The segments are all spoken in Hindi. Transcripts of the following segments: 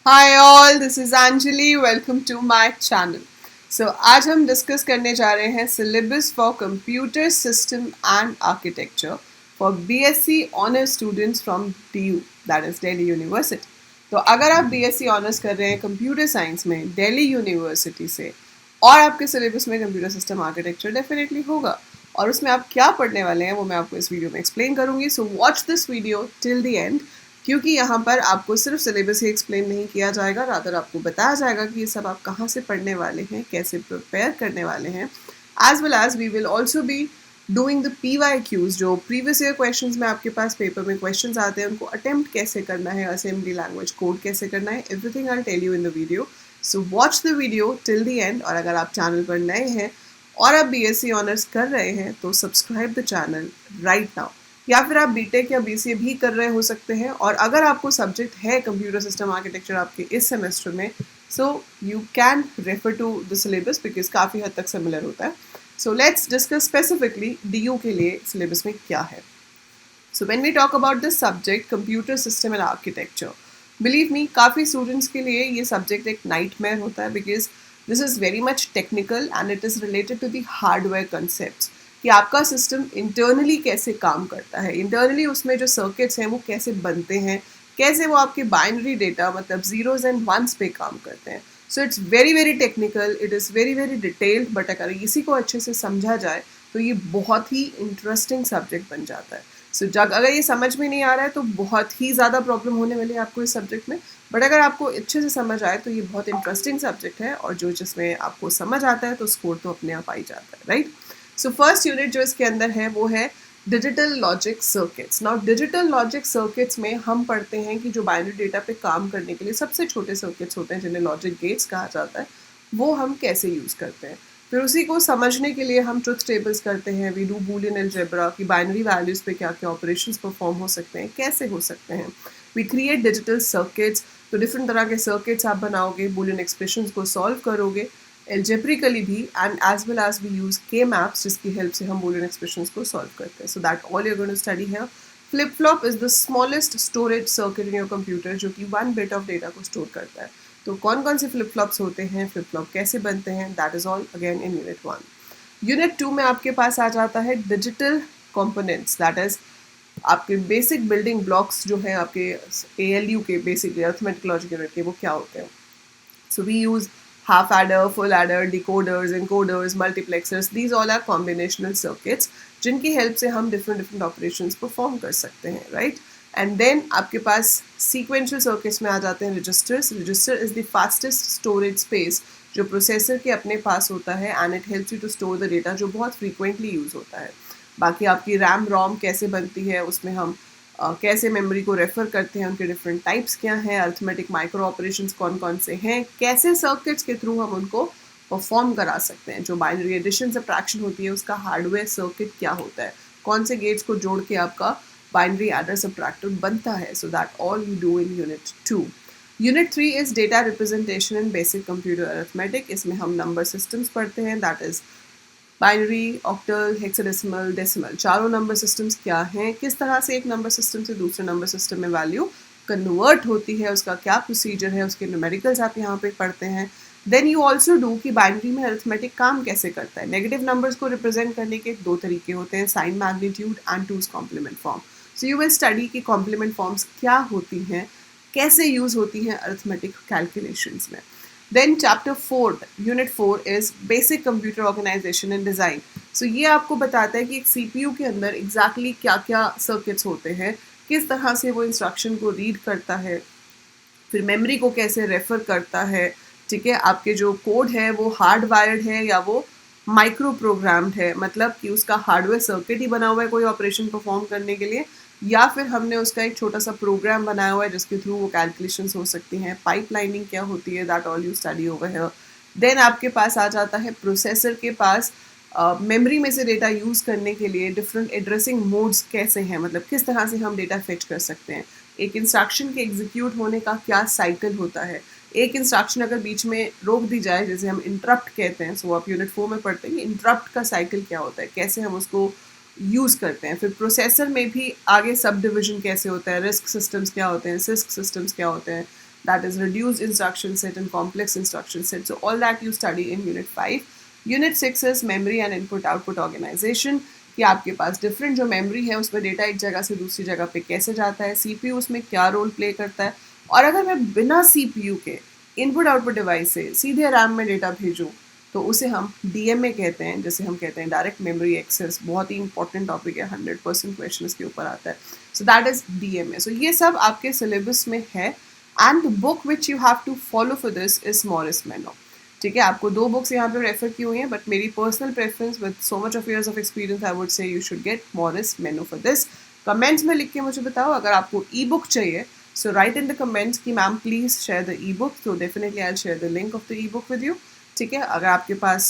Hi all, this is Anjali. Welcome to my channel. आज हम डिस्कस करने जा रहे हैं syllabus for computer system and architecture for BSc honours students from DU, that is Delhi University. तो अगर आप बीएससी ऑनर्स कर रहे हैं कंप्यूटर साइंस में दिल्ली यूनिवर्सिटी से और आपके सिलेबस में कंप्यूटर सिस्टम आर्किटेक्चर डेफिनेटली होगा और उसमें आप क्या पढ़ने वाले हैं वो मैं आपको इस वीडियो में एक्सप्लेन करूंगी। So watch this video till the and, क्योंकि यहाँ पर आपको सिर्फ सिलेबस ही एक्सप्लेन नहीं किया जाएगा, रादर आपको बताया जाएगा कि ये सब आप कहाँ से पढ़ने वाले हैं, कैसे प्रिपेयर करने वाले हैं। As well as we will also be doing the PYQs, जो प्रीवियस ईयर क्वेश्चंस में आपके पास पेपर में क्वेश्चंस आते हैं, उनको अटेम्प्ट कैसे करना है, असेंबली लैंग्वेज कोड कैसे करना है, everything I tell you in the video. So watch the video till the end. और अगर आप चैनल पर नए हैं और आप BSc ऑनर्स कर रहे हैं तो subscribe the channel right now. या फिर आप बीटेक या BCA भी कर रहे हो सकते हैं, और अगर आपको सब्जेक्ट है कंप्यूटर सिस्टम आर्किटेक्चर आपके इस सेमेस्टर में, so you can refer to the syllabus because काफ़ी हद तक सिमिलर होता है। So let's discuss specifically DU के लिए सिलेबस में क्या है। So when we talk about this subject computer system and architecture, believe me, काफ़ी स्टूडेंट्स के लिए ये सब्जेक्ट एक नाइटमेयर होता है because this is very much technical and it is related to the hardware concept कि आपका सिस्टम इंटरनली कैसे काम करता है, इंटरनली उसमें जो सर्किट्स हैं वो कैसे बनते हैं, कैसे वो आपके बाइनरी डेटा मतलब जीरोज एंड वंस पे काम करते हैं। So it's very very technical, it is very very detailed, but अगर इसी को अच्छे से समझा जाए तो ये बहुत ही इंटरेस्टिंग सब्जेक्ट बन जाता है। सो जब अगर ये समझ में नहीं आ रहा है तो बहुत ही ज़्यादा प्रॉब्लम होने वाली है आपको इस सब्जेक्ट में, बट अगर आपको अच्छे से समझ आए तो ये बहुत इंटरेस्टिंग सब्जेक्ट है, और जो जिसमें आपको समझ आता है तो स्कोर तो अपने आप आ ही जाता है, राइट। सो फर्स्ट यूनिट जो इसके अंदर है वो है digital logic circuits. Now digital logic circuits में हम पढ़ते हैं कि जो बाइनरी डेटा पे काम करने के लिए सबसे छोटे सर्किट्स होते हैं जिन्हें लॉजिक गेट्स कहा जाता है, वो हम कैसे यूज़ करते हैं। फिर उसी को समझने के लिए हम ट्रुथ टेबल्स करते हैं, वी डू बूलियन अलजेब्रा की बाइनरी वैल्यूज़ पे क्या क्या ऑपरेशंस परफॉर्म हो सकते हैं, कैसे हो सकते हैं। वी क्रिएट डिजिटल सर्किट्स, तो डिफरेंट तरह के सर्किट्स आप बनाओगे, बूलियन एक्सप्रेशंस को सॉल्व करोगे एल्जेब्रिकली भी, and as well as we use K maps जिसकी हेल्प से हम बूलियन एक्सप्रेशंस को सॉल्व करते हैं। So that all you are going to study here. Flip flop is the smallest storage circuit in your computer, जो कि 1 बिट ऑफ डेटा को स्टोर करता है। तो कौन कौन से फ्लिप फ्लॉप्स होते हैं, फ्लिप फ्लॉप कैसे बनते हैं, that is all again in unit 1। Unit 2 में आपके पास आ जाता है डिजिटल कंपोनेंट्स, दैट इज आपके बेसिक बिल्डिंग ब्लॉक्स जो है आपके ALU के बेसिक अरिथमेटिक लॉजिक यूनिट के, वो क्या होते हैं। So we use half adder, full adder, decoders, encoders, multiplexers. These all are combinational circuits जिनकी हेल्प से हम different operations perform कर सकते हैं, right? And then आपके पास sequential circuits में आ जाते हैं registers. Register is the fastest storage space जो प्रोसेसर के अपने पास होता है, and it helps you to store the data, जो बहुत frequently use होता है। बाकी आपकी रैम रोम कैसे बनती है, उसमें हम कैसे मेमोरी को रेफर करते हैं, उनके डिफरेंट टाइप्स क्या हैं, अरिथमेटिक माइक्रो ऑपरेशंस कौन कौन से हैं, कैसे सर्किट्स के थ्रू हम उनको परफॉर्म करा सकते हैं। जो बाइनरी एडिशन सब्ट्रैक्शन होती है उसका हार्डवेयर सर्किट क्या होता है, कौन से गेट्स को जोड़ के आपका बाइनरी एडर सब्ट्रैक्टर बनता है। So that all we do in unit 2। Unit 3 is data representation in basic computer arithmetic. इसमें हम नंबर सिस्टम्स पढ़ते हैं, that is binary, octal, hexadecimal, decimal, चारों नंबर सिस्टम्स क्या हैं, किस तरह से एक नंबर सिस्टम से दूसरे नंबर सिस्टम में वैल्यू कन्वर्ट होती है, उसका क्या प्रोसीजर है, उसके न्यूमेरिकल्स आप यहाँ पे पढ़ते हैं। देन यू ऑल्सो डू कि बाइनरी में अरिथमेटिक काम कैसे करता है। नेगेटिव नंबर्स को रिप्रेजेंट करने के 2 तरीके होते हैं, sign magnitude and two's complement form. So you will study कि कॉम्प्लीमेंट फॉर्म्स क्या होती हैं, कैसे यूज होती हैं अरिथमेटिक कैलकुलेशंस में। Then chapter 4, unit 4 is basic computer organization and design. So ये आपको बताता है कि एक CPU के अंदर exactly क्या क्या circuits होते हैं, किस तरह से वो instruction को read करता है, फिर मेमोरी को कैसे रेफर करता है, ठीक है। आपके जो कोड है वो हार्ड वायर्ड है या वो माइक्रो प्रोग्राम्ड है, मतलब कि उसका हार्डवेयर सर्किट ही बना हुआ है कोई ऑपरेशन परफॉर्म करने के लिए, या फिर हमने उसका एक छोटा सा प्रोग्राम बनाया हुआ है जिसके थ्रू वो कैलकुलेशंस हो सकती हैं। पाइपलाइनिंग क्या होती है, that all you study over here. Then आपके पास आ जाता है प्रोसेसर के पास मेमोरी में से डेटा यूज़ करने के लिए डिफरेंट एड्रेसिंग मोड्स कैसे हैं, मतलब किस तरह से हम डेटा फेच कर सकते हैं। एक इंस्ट्रक्शन के एग्जीक्यूट होने का क्या साइकिल होता है, एक इंस्ट्रक्शन अगर बीच में रोक दी जाए जैसे हम इंटरप्ट कहते हैं, सो आप यूनिट 4 में पढ़ते हैं इंटरप्ट का साइकिल क्या होता है, कैसे हम उसको यूज़ करते हैं। फिर प्रोसेसर में भी आगे सब डिविजन कैसे होता है, रिस्क सिस्टम्स क्या होते हैं, सिस्क सिस्टम्स क्या होते हैं, that is reduced instruction set and complex instruction set. So all that you study in Unit 5. Unit 6 is memory and input output organization, कि आपके पास डिफरेंट जो मेमोरी है उसमें डेटा एक जगह से दूसरी जगह पे कैसे जाता है, सीपीयू उसमें क्या रोल प्ले करता है, और अगर मैं बिना सीपीयू के इनपुट आउटपुट डिवाइस से सीधे रैम में डेटा भेजूँ तो उसे हम डीएमए कहते हैं, जैसे हम कहते हैं डायरेक्ट मेमोरी एक्सेस. बहुत ही इंपॉर्टेंट टॉपिक है, 100% क्वेश्चन इसके ऊपर आता है. So that is DMA. So ये सब आपके सिलेबस में है. And the book which you have to follow for this is Morris Mano. ठीक है, आपको 2 बुक्स यहाँ पे रेफर की हुई हैं, बट मेरी personal preference with so much of years of experience I would say you should get Morris Mano for this. Comments में लिख के मुझे बताओ अगर आपको ई बुक चाहिए. So write in the comments कि ma'am please share the ebook. तो definitely I share the link of the ebook with you. ठीक है, अगर आपके पास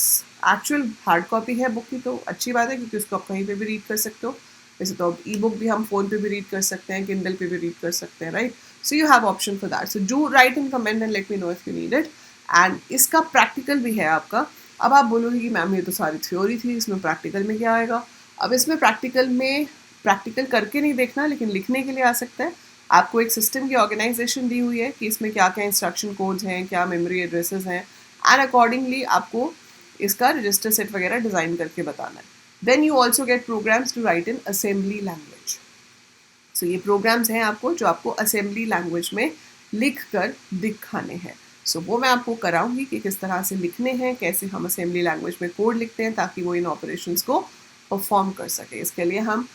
एक्चुअल हार्ड कॉपी है बुक की तो अच्छी बात है, क्योंकि उसको आप कहीं पे भी रीड कर सकते हो. वैसे तो अब ई बुक भी हम फ़ोन पे भी रीड कर सकते हैं, किंडल पे भी रीड कर सकते हैं, right. So you have option for that. So do right in comment and let me know if you need it. And इसका प्रैक्टिकल भी है आपका. अब आप बोलोगे कि मैम ये तो सारी थ्योरी थी, इसमें प्रैक्टिकल में क्या आएगा. अब इसमें प्रैक्टिकल करके नहीं देखना, लेकिन लिखने के लिए आ सकता है. आपको एक सिस्टम की ऑर्गेनाइजेशन दी हुई है कि इसमें क्या क्या इंस्ट्रक्शन कोड्स हैं, क्या मेमोरी एड्रेसेस हैं, एंड अकॉर्डिंगली आपको इसका रजिस्टर सेट वगैरह डिज़ाइन करके बताना है. Then you also get programs to write in assembly language. So ये प्रोग्राम्स हैं आपको जो आपको असेंबली लैंग्वेज में लिख कर दिखाने हैं. सो वो मैं आपको कराऊंगी कि किस तरह से लिखने हैं, कैसे हम असेंबली लैंग्वेज में कोड लिखते हैं ताकि वो इन ऑपरेशंस को परफॉर्म कर सके. इसके लिए हम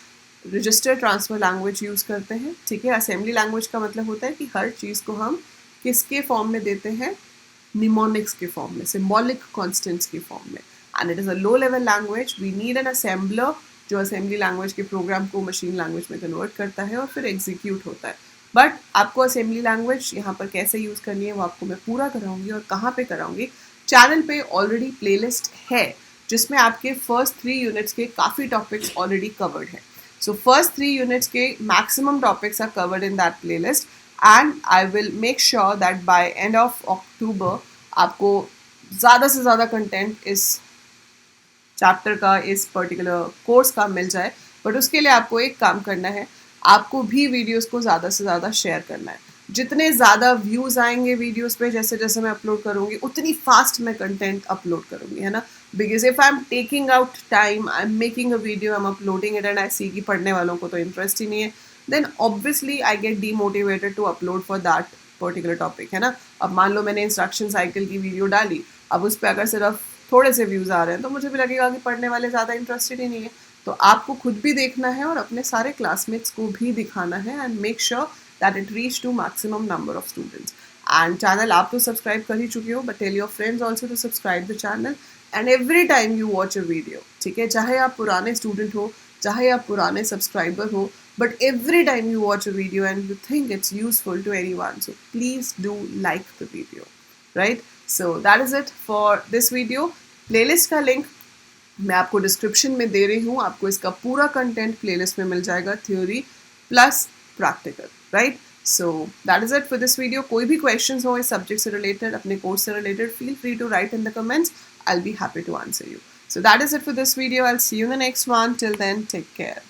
रजिस्टर ट्रांसफर लैंग्वेज यूज़ करते हैं. ठीक है, असेंबली लैंग्वेज का मतलब होता है कि हर चीज़ को हम किसके फॉर्म में देते हैं, निमोनिक्स के फॉर्म में, सिम्बॉलिक कॉन्स्टेंट्स के फॉर्म में. And it is a low level language. We need an assembler जो असेंबली लैंग्वेज के प्रोग्राम को मशीन लैंग्वेज में कन्वर्ट करता है और फिर एग्जीक्यूट होता है. बट आपको असेंबली लैंग्वेज यहाँ पर कैसे यूज़ करनी है वो आपको मैं पूरा कराऊंगी. और कहाँ पे कराऊंगी, चैनल पे ऑलरेडी प्लेलिस्ट है जिसमें आपके फर्स्ट 3 यूनिट्स के काफ़ी टॉपिक्स ऑलरेडी कवर्ड हैं. सो फर्स्ट 3 यूनिट्स के maximum topics are covered in that playlist. And I will make sure that by end of October आपको ज़्यादा से ज़्यादा कंटेंट इस चैप्टर का, इस पर्टिकुलर कोर्स का मिल जाए. बट उसके लिए आपको एक काम करना है, आपको भी वीडियोस को ज़्यादा से ज़्यादा शेयर करना है. जितने ज़्यादा व्यूज़ आएंगे वीडियोस पे जैसे जैसे मैं अपलोड करूँगी उतनी फास्ट मैं कंटेंट अपलोड करूँगी, है ना. Because if I am taking out time, I am making a video, I am uploading it and I see कि पढ़ने वालों को तो इंटरेस्ट ही नहीं है, then obviously I get demotivated to upload for that particular topic, है ना. अब मान लो मैंने इंस्ट्रक्शन साइकिल की वीडियो डाली, अब उस पर अगर सिर्फ थोड़े से व्यूज़ आ रहे हैं तो मुझे भी लगेगा कि पढ़ने वाले ज़्यादा इंटरेस्टेड ही नहीं है. तो आपको खुद भी देखना है और अपने सारे क्लासमेट्स को भी दिखाना है and make sure that it reach to maximum number of students. And channel आप तो सब्सक्राइब कर ही चुके हो, but tell your friends also to subscribe the channel. And every time you watch a video, ठीक है, चाहे आप पुराने स्टूडेंट हो, चाहे आप पुराने सब्सक्राइबर हो, but every time you watch a video and you think it's useful to anyone, so please do like the video, right? So that is it for this video. Playlist का link मैं आपको डिस्क्रिप्शन में दे रही हूँ. आपको इसका पूरा कंटेंट प्लेलिस्ट में मिल जाएगा, theory plus practical, right. So that is it for this video. कोई भी क्वेश्चंस हो इस सब्जेक्ट से रिलेटेड, अपने कोर्स से related, feel free to write in the comments. I will be happy to answer you. So that is it for this video. I'll see you in the next one. Till then, take care.